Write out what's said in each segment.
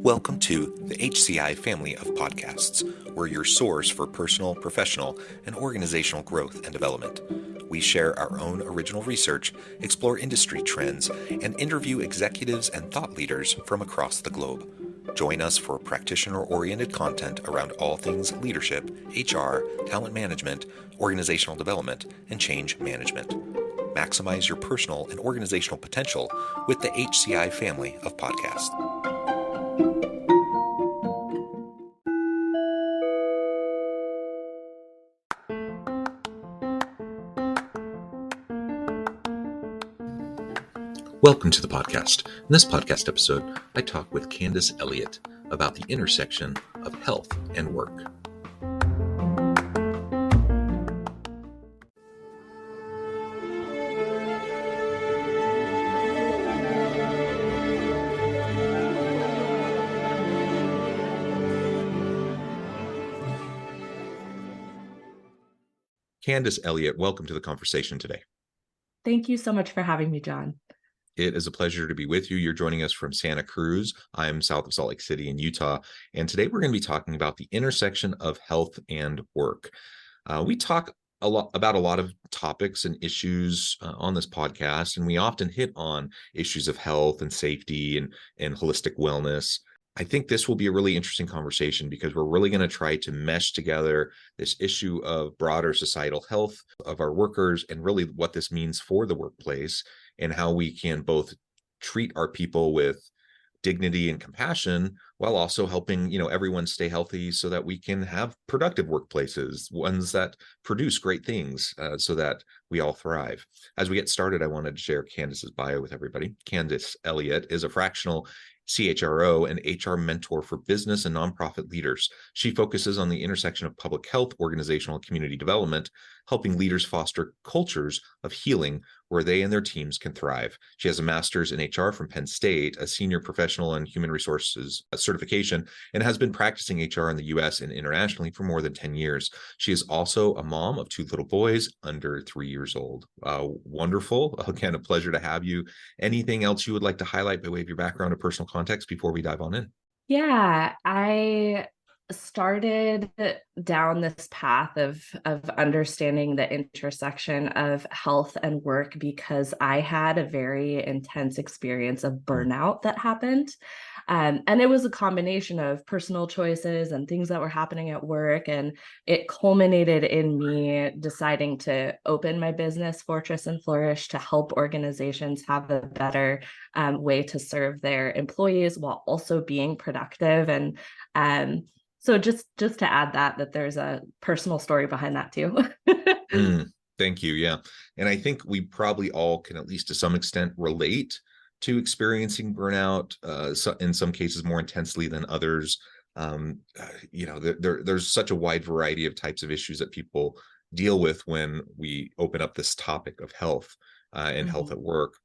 Welcome to the HCI family of podcasts. We're your source for personal, professional, and organizational growth and development. We share our own original research, explore industry trends, and interview executives and thought leaders from across the globe. Join us for practitioner-oriented content around all things leadership, HR, talent management, organizational development, and change management. Maximize your personal and organizational potential with the HCI family of podcasts. Welcome to the podcast. In this podcast episode, I talk with Candice Elliott about the intersection of health and work. Candice Elliott, welcome to the conversation today. Thank you so much for having me, John. It is a pleasure to be with you. You're joining us from Santa Cruz. I'm south of Salt Lake City in Utah. And today we're going to be talking about the intersection of health and work. We talk about a lot of topics and issues on this podcast, and we often hit on issues of health and safety and holistic wellness. I think this will be a really interesting conversation because we're really going to try to mesh together this issue of broader societal health of our workers and really what this means for the workplace and how we can both treat our people with dignity and compassion while also helping, everyone stay healthy so that we can have productive workplaces, ones that produce great things so that we all thrive. As we get started, I wanted to share Candice's bio with everybody. Candice Elliott is a fractional CHRO and HR mentor for business and nonprofit leaders. She focuses on the intersection of public health, organizational, and community development, helping leaders foster cultures of healing where they and their teams can thrive. She has a master's in HR from Penn State, a senior professional in human resources certification, and has been practicing HR in the U.S. and internationally for more than 10 years. She is also a mom of 2 little boys under 3 years old. Wonderful. Again, a pleasure to have you. Anything else you would like to highlight by way of your background or personal context before we dive on in? Yeah, I started down this path of understanding the intersection of health and work because I had a very intense experience of burnout that happened. And it was a combination of personal choices and things that were happening at work. And it culminated in me deciding to open my business, Fortress and Flourish, to help organizations have a better way to serve their employees while also being productive. And so just to add that there's a personal story behind that too. Thank you. Yeah. And I think we probably all can, at least to some extent, relate to experiencing burnout, in some cases more intensely than others. There's such a wide variety of types of issues that people deal with when we open up this topic of health and health at work.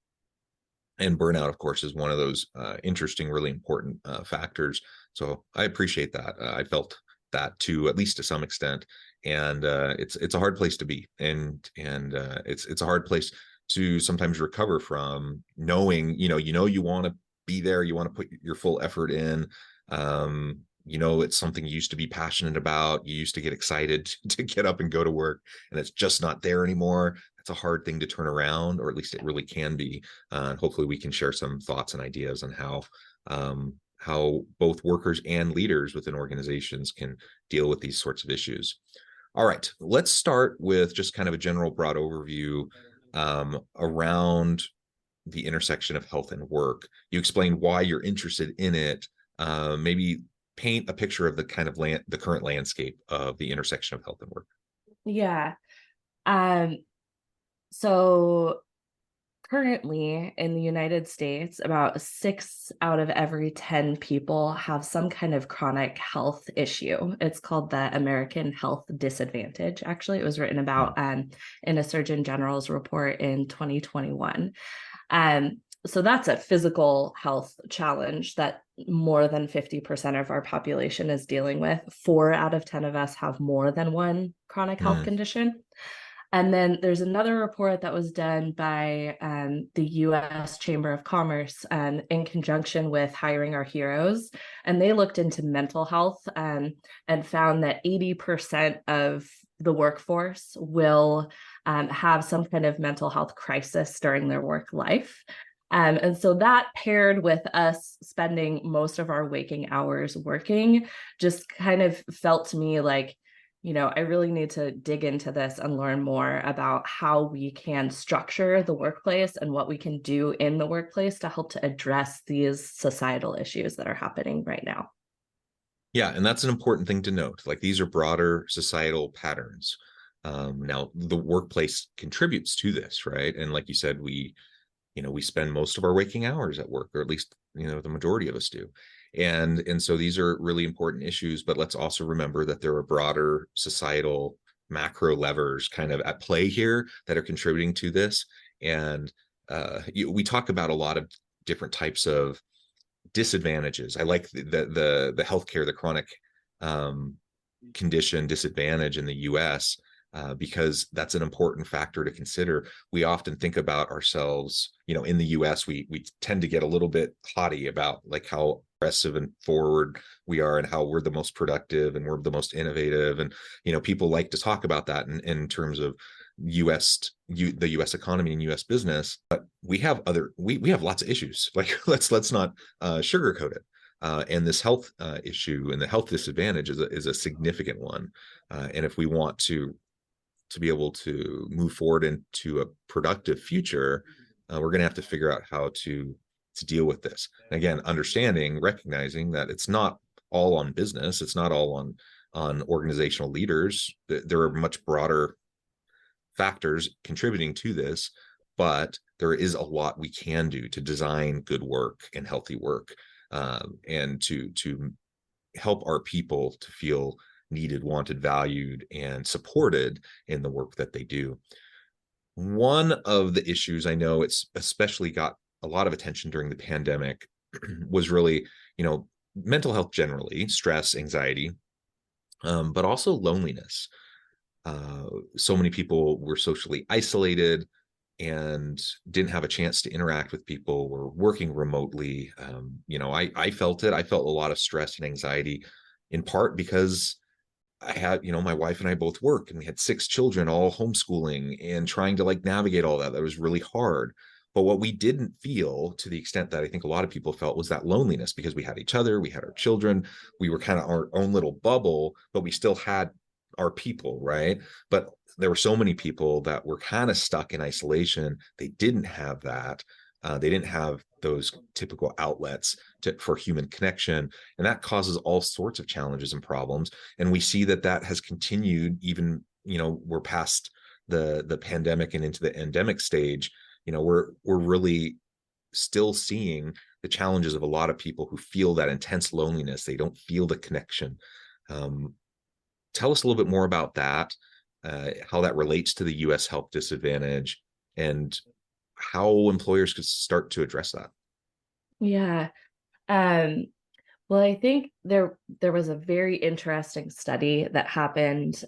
And burnout, of course, is one of those interesting, really important factors. So I appreciate that. I felt that too, at least to some extent. And it's a hard place to be, and it's a hard place to sometimes recover from, knowing you want to be there, you want to put your full effort in. It's something you used to be passionate about. You used to get excited to get up and go to work, and it's just not there anymore. It's a hard thing to turn around, or at least it really can be. Hopefully we can share some thoughts and ideas on how both workers and leaders within organizations can deal with these sorts of issues. All right, let's start with just kind of a general broad overview around the intersection of health and work. You explained why you're interested in it. Maybe paint a picture of the kind of the current landscape of the intersection of health and work. Yeah. So currently in the United States, about 6 out of every 10 people have some kind of chronic health issue. It's called the American Health Disadvantage. Actually, it was written about in a Surgeon General's report in 2021. So that's a physical health challenge that more than 50% of our population is dealing with. 4 out of 10 of us have more than one chronic health condition. And then there's another report that was done by the US Chamber of Commerce in conjunction with Hiring Our Heroes. And they looked into mental health and found that 80% of the workforce will have some kind of mental health crisis during their work life. And so that paired with us spending most of our waking hours working just kind of felt to me like, I really need to dig into this and learn more about how we can structure the workplace and what we can do in the workplace to help to address these societal issues that are happening right now. Yeah, and that's an important thing to note. Like, these are broader societal patterns. Now, the workplace contributes to this, right? And like you said, we spend most of our waking hours at work, or at least, the majority of us do. And so these are really important issues, but let's also remember that there are broader societal macro levers kind of at play here that are contributing to this. And we talk about a lot of different types of disadvantages. I like the healthcare, the chronic condition disadvantage in the US, because that's an important factor to consider. We often think about ourselves, in the US, we tend to get a little bit haughty about like how aggressive and forward we are and how we're the most productive and we're the most innovative. And, people like to talk about that in terms of the US economy and US business, but we have we have lots of issues. Like, let's not sugarcoat it. And this health issue and the health disadvantage is a significant one. And if we want to be able to move forward into a productive future, we're going to have to figure out how to deal with this. And again, recognizing that it's not all on business, it's not all on organizational leaders. There are much broader factors contributing to this, but there is a lot we can do to design good work and healthy work, and to help our people to feel needed, wanted, valued, and supported in the work that they do. One of the issues, I know it's especially got a lot of attention during the pandemic, was really, mental health generally, stress, anxiety, but also loneliness. So many people were socially isolated and didn't have a chance to interact with people, were working remotely. I felt it. I felt a lot of stress and anxiety, in part because I had, my wife and I both work, and we had 6 children, all homeschooling, and trying to like navigate all that. That was really hard. But what we didn't feel, to the extent that I think a lot of people felt, was that loneliness, because we had each other, we had our children, we were kind of our own little bubble, but we still had our people, right? But there were so many people that were kind of stuck in isolation. They didn't have that. They didn't have those typical outlets for human connection. And that causes all sorts of challenges and problems. And we see that has continued, even, we're past the pandemic and into the endemic stage. We're really still seeing the challenges of a lot of people who feel that intense loneliness. They don't feel the connection. Tell us a little bit more about that, how that relates to the US health disadvantage, and how employers could start to address that. Yeah. Well, I think there was a very interesting study that happened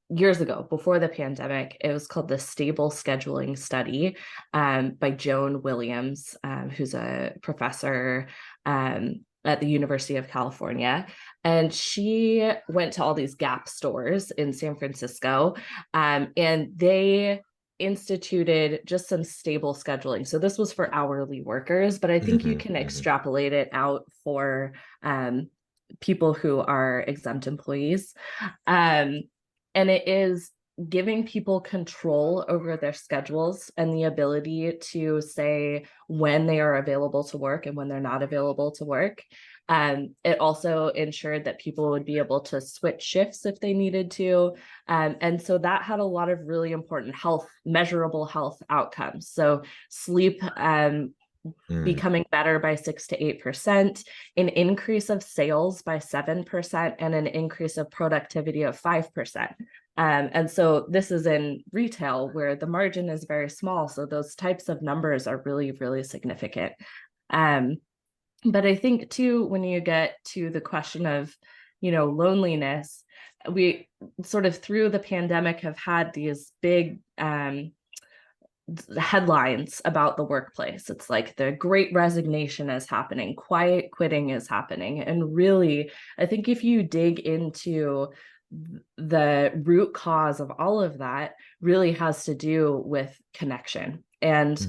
years ago, before the pandemic. It was called the Stable Scheduling Study, by Joan Williams, who's a professor at the University of California. And she went to all these Gap stores in San Francisco, and they instituted just some stable scheduling. So this was for hourly workers, but I think you can extrapolate it out for people who are exempt employees. And it is giving people control over their schedules and the ability to say when they are available to work and when they're not available to work. It also ensured that people would be able to switch shifts if they needed to. And so that had a lot of really important measurable health outcomes. So sleep becoming better by 6 to 8%, an increase of sales by 7%, and an increase of productivity of 5%. And so this is in retail, where the margin is very small. So those types of numbers are really, really significant. But I think too, when you get to the question of, loneliness. We sort of through the pandemic have had these big headlines about the workplace. It's like the great resignation is happening, quiet quitting is happening. And really, I think if you dig into the root cause of all of that, really has to do with connection and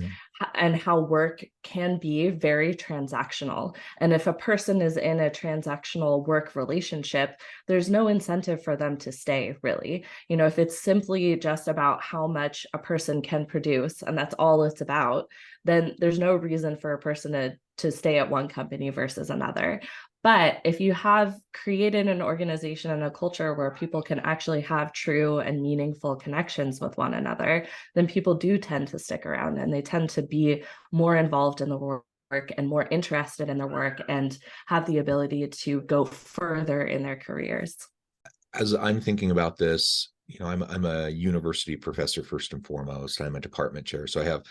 how work can be very transactional. And if a person is in a transactional work relationship, there's no incentive for them to stay, really. If it's simply just about how much a person can produce, and that's all it's about, then there's no reason for a person to stay at one company versus another. But if you have created an organization and a culture where people can actually have true and meaningful connections with one another, then people do tend to stick around, and they tend to be more involved in the work and more interested in their work and have the ability to go further in their careers. As I'm thinking about this, I'm a university professor first and foremost. I'm a department chair. So I have,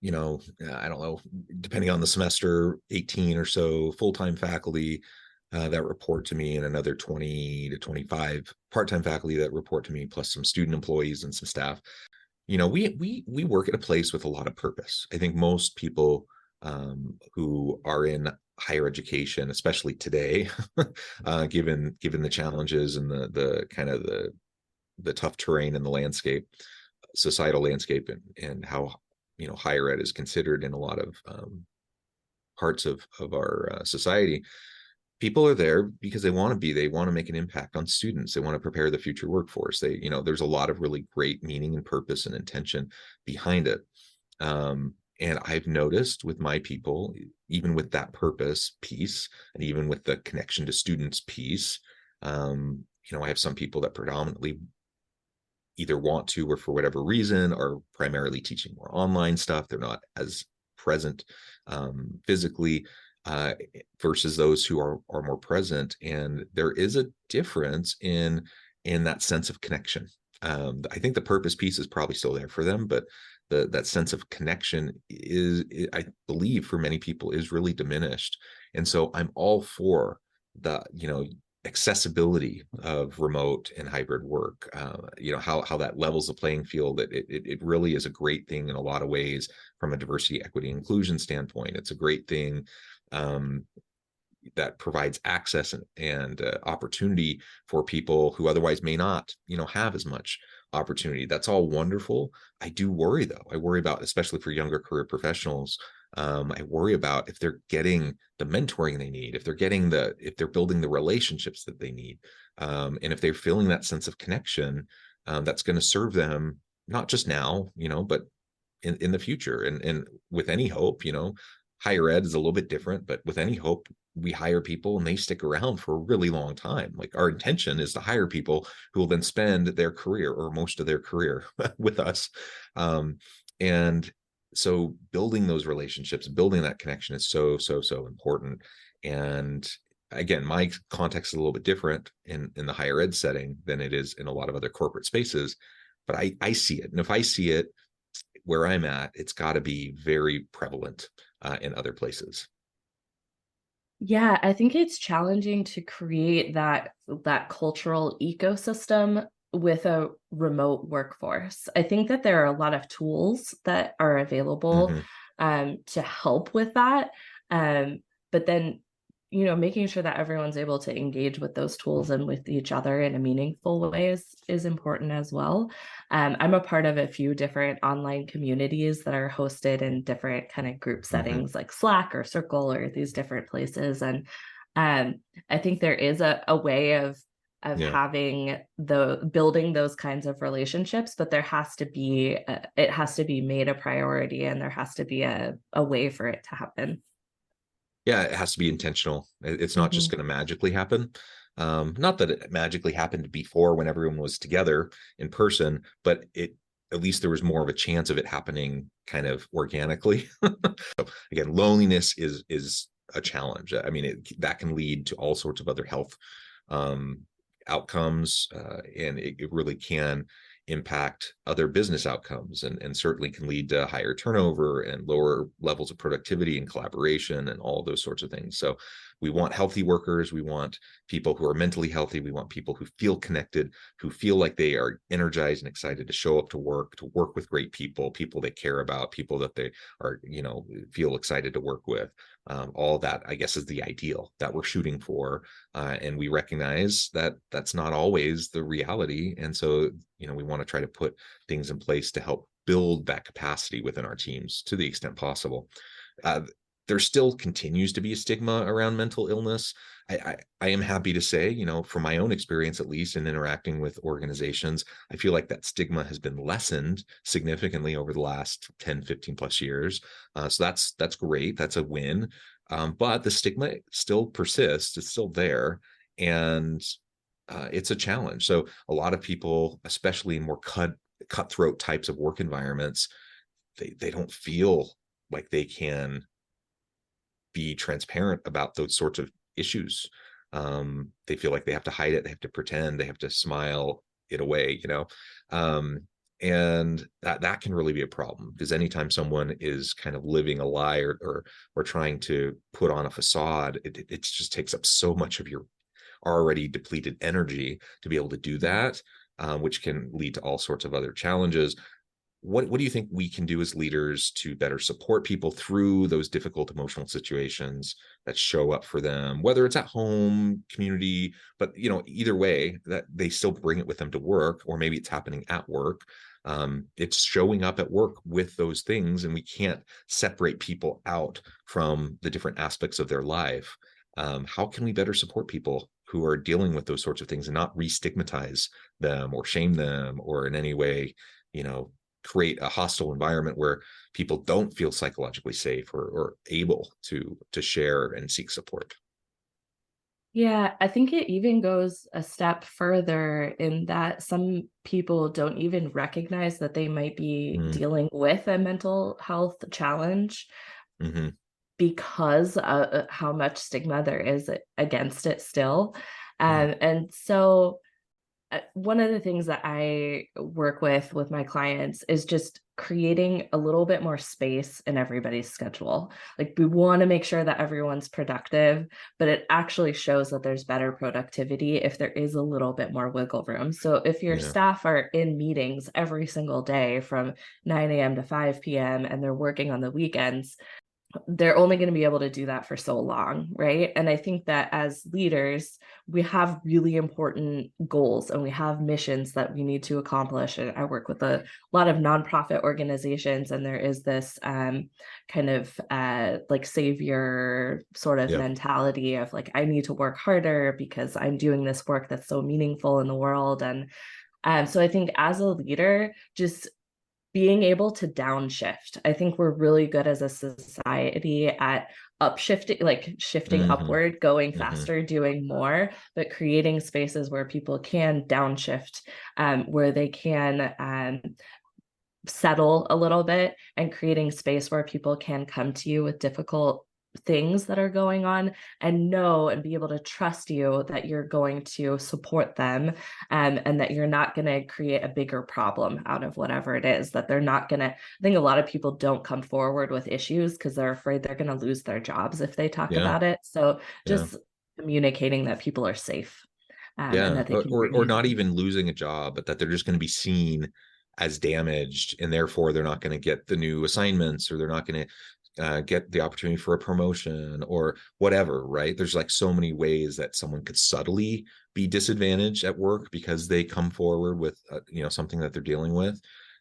I don't know, depending on the semester, 18 or so full-time faculty that report to me, and another 20 to 25 part-time faculty that report to me, plus some student employees and some staff. We work at a place with a lot of purpose. I think most people who are in higher education, especially today, given the challenges and the kind of the tough terrain in the landscape, societal landscape, and how higher ed is considered in a lot of parts of our society. People are there because they want to make an impact on students. They want to prepare the future workforce. There's a lot of really great meaning and purpose and intention behind it. And I've noticed with my people, even with that purpose piece, and even with the connection to students piece, I have some people that predominantly either want to, or for whatever reason, are primarily teaching more online stuff. They're not as present physically, versus those who are more present. And there is a difference in that sense of connection. I think the purpose piece is probably still there for them, but that sense of connection I believe for many people is really diminished. And so I'm all for the, accessibility of remote and hybrid work, how that levels the playing field. It really is a great thing in a lot of ways from a diversity, equity, inclusion standpoint. It's a great thing that provides access and opportunity for people who otherwise may not, have as much opportunity. That's all wonderful. I do worry, though. I worry about, especially for younger career professionals, I worry about if they're getting the mentoring they need, if they're building the relationships that they need, and if they're feeling that sense of connection that's going to serve them not just now, but in the future. And with any hope, higher ed is a little bit different, but with any hope, we hire people and they stick around for a really long time. Like, our intention is to hire people who will then spend their career or most of their career with us. And so building those relationships, building that connection is so important. And again, my context is a little bit different in the higher ed setting than it is in a lot of other corporate spaces, but I see it. And if I see it where I'm at, it's got to be very prevalent in other places. Yeah, I think it's challenging to create that cultural ecosystem with a remote workforce. I think that there are a lot of tools that are available to help with that. But then, making sure that everyone's able to engage with those tools and with each other in a meaningful way is important as well. I'm a part of a few different online communities that are hosted in different kind of group settings, like Slack or Circle or these different places. And I think there is a way of having building those kinds of relationships, but it has to be made a priority, and there has to be a way for it to happen. Yeah, it has to be intentional. It's not just going to magically happen. Not that it magically happened before when everyone was together in person, but at least there was more of a chance of it happening kind of organically. So again, loneliness is a challenge. I mean, that can lead to all sorts of other health outcomes, and it really can impact other business outcomes, and certainly can lead to higher turnover and lower levels of productivity and collaboration and all those sorts of things. So we want healthy workers. We want people who are mentally healthy. We want people who feel connected, who feel like they are energized and excited to show up to work with great people they care about, people that they are, feel excited to work with. All that, I guess, is the ideal that we're shooting for. And we recognize that that's not always the reality. And so, we want to try to put things in place to help build that capacity within our teams to the extent possible. There still continues to be a stigma around mental illness. I am happy to say, from my own experience, at least in interacting with organizations, I feel like that stigma has been lessened significantly over the last 10, 15 plus years. So that's great. That's a win. But the stigma still persists. It's still there. And it's a challenge. So a lot of people, especially in more cutthroat types of work environments, they don't feel like they can be transparent about those sorts of issues. They feel like they have to hide it. They have to pretend. They have to smile it away, and that can really be a problem, because anytime someone is kind of living a lie or trying to put on a facade, it just takes up so much of your already depleted energy to be able to do that, which can lead to all sorts of other challenges. What do you think we can do as leaders to better support people through those difficult emotional situations that show up for them, whether it's at home, community, but either way, that they still bring it with them to work, or maybe it's happening at work. It's showing up at work with those things, and we can't separate people out from the different aspects of their life. How can we better support people who are dealing with those sorts of things and not re-stigmatize them or shame them, or in any way, create a hostile environment where people don't feel psychologically safe or able to share and seek support? Yeah, I think it even goes a step further in that some people don't even recognize that they might be dealing with a mental health challenge because of how much stigma there is against it still. And so one of the things that I work with my clients is just creating a little bit more space in everybody's schedule. Like, we want to make sure that everyone's productive, but it actually shows that there's better productivity if there is a little bit more wiggle room. So if your staff are in meetings every single day from 9 a.m. to 5 p.m. and they're working on the weekends, they're only going to be able to do that for so long, right? And I think that as leaders, we have really important goals and we have missions that we need to accomplish. And I work with a lot of nonprofit organizations, and there is this kind of like savior sort of mentality of like, I need to work harder because I'm doing this work that's so meaningful in the world. And so I think as a leader, just being able to downshift. I think we're really good as a society at upshifting, like shifting upward, going faster, doing more, but creating spaces where people can downshift, where they can settle a little bit, and creating space where people can come to you with difficult things that are going on and know and be able to trust you that you're going to support them, and that you're not going to create a bigger problem out of whatever it is, that they're not going to. I think a lot of people don't come forward with issues because they're afraid they're going to lose their jobs if they talk about it. So just communicating that people are safe, and that they can or not even losing a job, but that they're just going to be seen as damaged, and therefore they're not going to get the new assignments, or they're not going to get the opportunity for a promotion or whatever, right? There's like so many ways that someone could subtly be disadvantaged at work because they come forward with something that they're dealing with.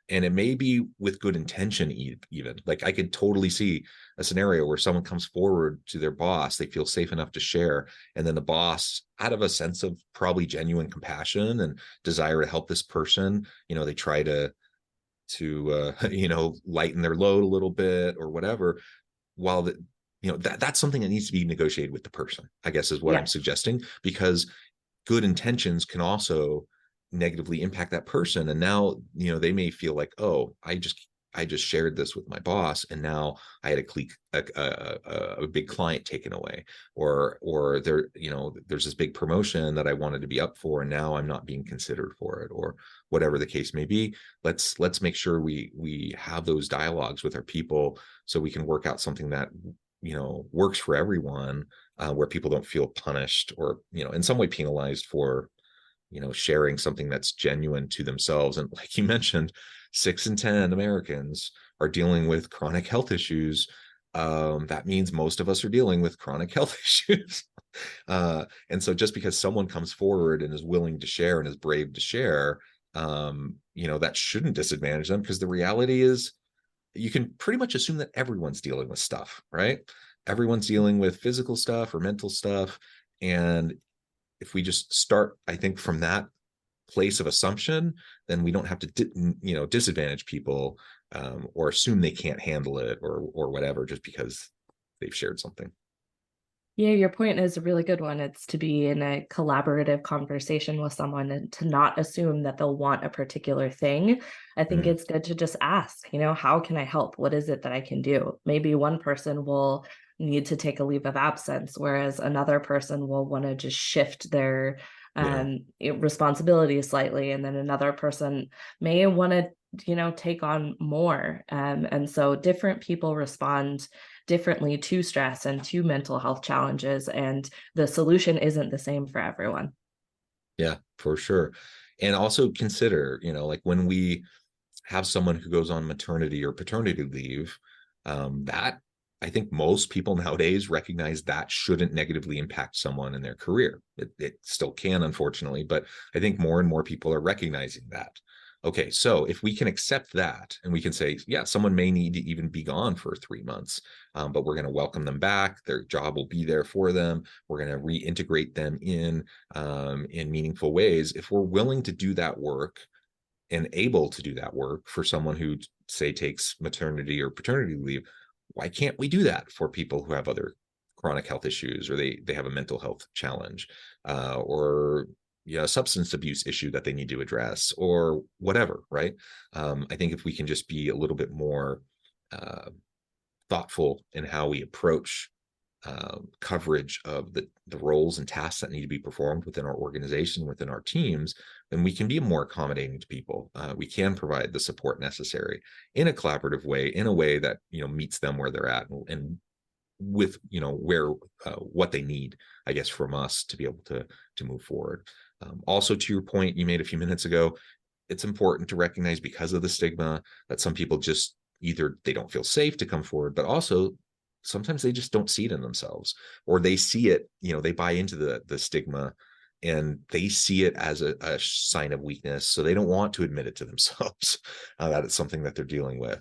And it may be with good intention, even. Like, I could totally see a scenario where someone comes forward to their boss, they feel safe enough to share, and then the boss, out of a sense of probably genuine compassion and desire to help this person, they try to lighten their load a little bit or whatever, while that's something that needs to be negotiated with the person, I guess, is what I'm suggesting, because good intentions can also negatively impact that person. And now, they may feel like, oh, I just I just shared this with my boss, and now I had a big client taken away, or there, there's this big promotion that I wanted to be up for, and now I'm not being considered for it, or whatever the case may be. Let's make sure we have those dialogues with our people so we can work out something that works for everyone, where people don't feel punished or in some way penalized for sharing something that's genuine to themselves. And like you mentioned, 6 in 10 Americans are dealing with chronic health issues. That means most of us are dealing with chronic health issues. And so just because someone comes forward and is willing to share and is brave to share, that shouldn't disadvantage them, because the reality is you can pretty much assume that everyone's dealing with stuff, right? Everyone's dealing with physical stuff or mental stuff. And if we just start, I think, from that place of assumption, then we don't have to, disadvantage people, or assume they can't handle it or whatever, just because they've shared something. Yeah, your point is a really good one. It's to be in a collaborative conversation with someone and to not assume that they'll want a particular thing. I think it's good to just ask, how can I help? What is it that I can do? Maybe one person will need to take a leave of absence, whereas another person will want to just shift their responsibilities slightly. And then another person may want to, take on more. And so different people respond differently to stress and to mental health challenges, and the solution isn't the same for everyone. Yeah, for sure. And also consider, like when we have someone who goes on maternity or paternity leave, that I think most people nowadays recognize that shouldn't negatively impact someone in their career. It still can, unfortunately, but I think more and more people are recognizing that. Okay, so if we can accept that and we can say, yeah, someone may need to even be gone for 3 months, but we're going to welcome them back. Their job will be there for them. We're going to reintegrate them in meaningful ways. If we're willing to do that work and able to do that work for someone who, say, takes maternity or paternity leave, why can't we do that for people who have other chronic health issues, or they have a mental health challenge, or substance abuse issue that they need to address, or whatever, right? I think if we can just be a little bit more thoughtful in how we approach coverage of the roles and tasks that need to be performed within our organization, within our teams, then we can be more accommodating to people. We can provide the support necessary in a collaborative way, in a way that meets them where they're at, and with where what they need, I guess, from us to be able to move forward. Also, to your point you made a few minutes ago, it's important to recognize, because of the stigma, that some people just either they don't feel safe to come forward, but also sometimes they just don't see it in themselves, or they see it, they buy into the stigma, and they see it as a sign of weakness, so they don't want to admit it to themselves that it's something that they're dealing with.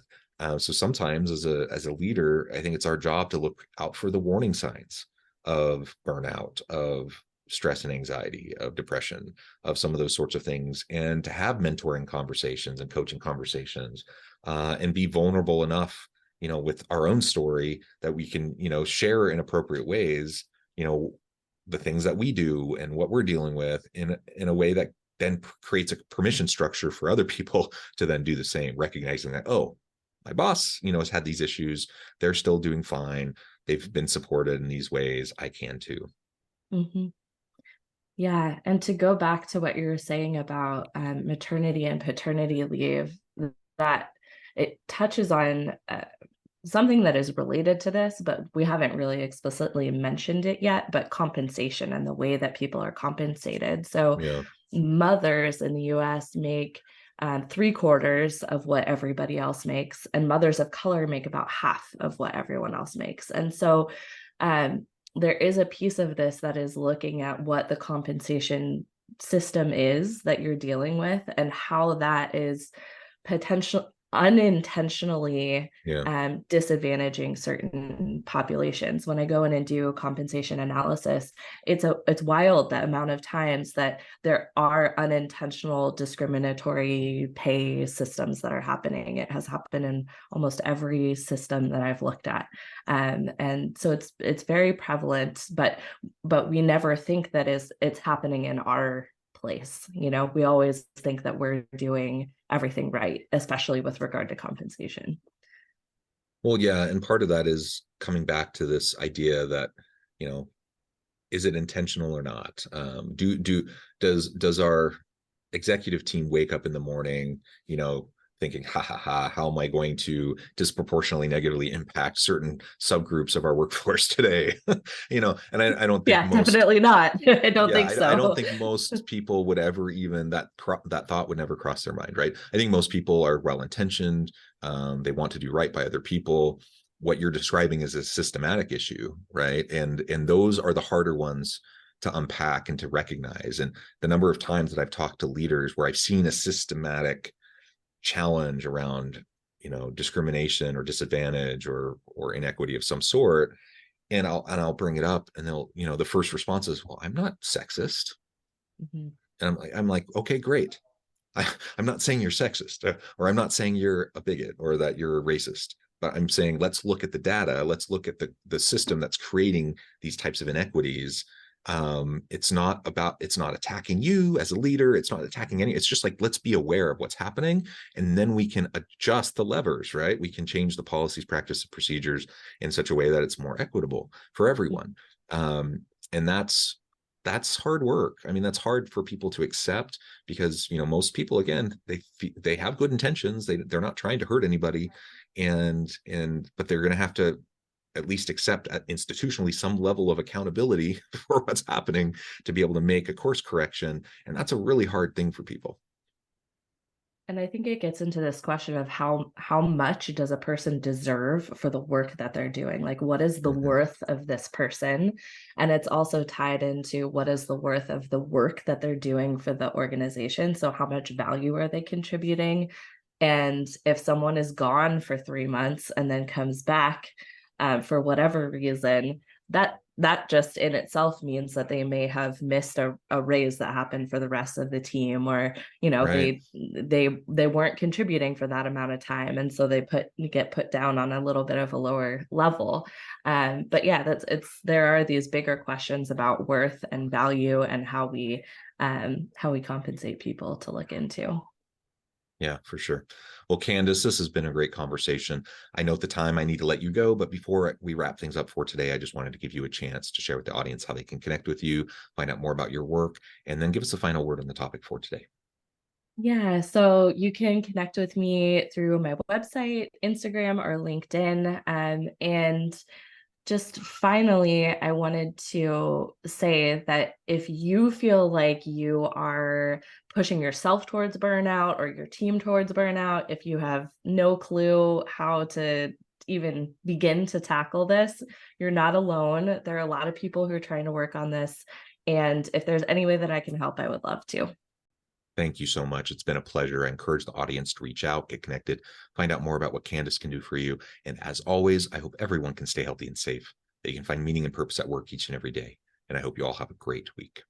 So sometimes as a leader, I think it's our job to look out for the warning signs of burnout, of stress and anxiety, of depression, of some of those sorts of things, and to have mentoring conversations and coaching conversations, and be vulnerable enough, with our own story, that we can, share in appropriate ways, the things that we do and what we're dealing with in a way that then creates a permission structure for other people to then do the same, recognizing that, oh, my boss, has had these issues. They're still doing fine. They've been supported in these ways. I can too. Mm-hmm. Yeah. And to go back to what you were saying about maternity and paternity leave, that it touches on something that is related to this, but we haven't really explicitly mentioned it yet, but compensation and the way that people are compensated. So Yeah. mothers in the US make 3/4 of what everybody else makes, and mothers of color make about half of what everyone else makes. And so there is a piece of this that is looking at what the compensation system is that you're dealing with, and how that is unintentionally Yeah. disadvantaging certain populations. When I go in and do compensation analysis, it's wild the amount of times that there are unintentional discriminatory pay systems that are happening. It has happened in almost every system that I've looked at, and so it's very prevalent. But we never think that it's happening in our place. We always think that we're doing everything right, especially with regard to compensation. Well, yeah, and part of that is coming back to this idea that, is it intentional or not? Does our executive team wake up in the morning, thinking, how am I going to disproportionately negatively impact certain subgroups of our workforce today? And I don't think definitely not. I don't think so. I don't think most people would ever even that thought would never cross their mind, right? I think most people are well-intentioned. They want to do right by other people. What you're describing is a systematic issue, right? And those are the harder ones to unpack and to recognize. And the number of times that I've talked to leaders where I've seen a systematic challenge around, discrimination or disadvantage or inequity of some sort, and I'll bring it up, and they'll, the first response is, well, I'm not sexist. Mm-hmm. And I'm like, okay, great. I'm not saying you're sexist, or I'm not saying you're a bigot or that you're a racist, but I'm saying let's look at the data. Let's look at the system that's creating these types of inequities. It's not attacking you as a leader. It's not attacking it's just like, let's be aware of what's happening, and then we can adjust the levers, right? We can change the policies, practices, procedures in such a way that it's more equitable for everyone. And that's hard work. I mean, that's hard for people to accept because, most people, again, they have good intentions. They're not trying to hurt anybody, but they're going to have to at least accept institutionally some level of accountability for what's happening to be able to make a course correction. And that's a really hard thing for people. And I think it gets into this question of how much does a person deserve for the work that they're doing? Like, what is the worth of this person? And it's also tied into what is the worth of the work that they're doing for the organization? So how much value are they contributing? And if someone is gone for 3 months and then comes back for whatever reason, that just in itself means that they may have missed a raise that happened for the rest of the team, or right. they weren't contributing for that amount of time, and so they get put down on a little bit of a lower level. But yeah, there are these bigger questions about worth and value and how we compensate people to look into. Yeah, for sure. Well, Candice, this has been a great conversation. I know at the time I need to let you go, but before we wrap things up for today, I just wanted to give you a chance to share with the audience how they can connect with you, find out more about your work, and then give us a final word on the topic for today. Yeah, so you can connect with me through my website, Instagram, or LinkedIn. And just finally, I wanted to say that if you feel like you are pushing yourself towards burnout or your team towards burnout, if you have no clue how to even begin to tackle this, you're not alone. There are a lot of people who are trying to work on this. And if there's any way that I can help, I would love to. Thank you so much. It's been a pleasure. I encourage the audience to reach out, get connected, find out more about what Candice can do for you. And as always, I hope everyone can stay healthy and safe, that you can find meaning and purpose at work each and every day. And I hope you all have a great week.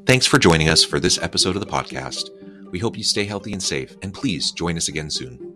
Thanks for joining us for this episode of the podcast. We hope you stay healthy and safe, and please join us again soon.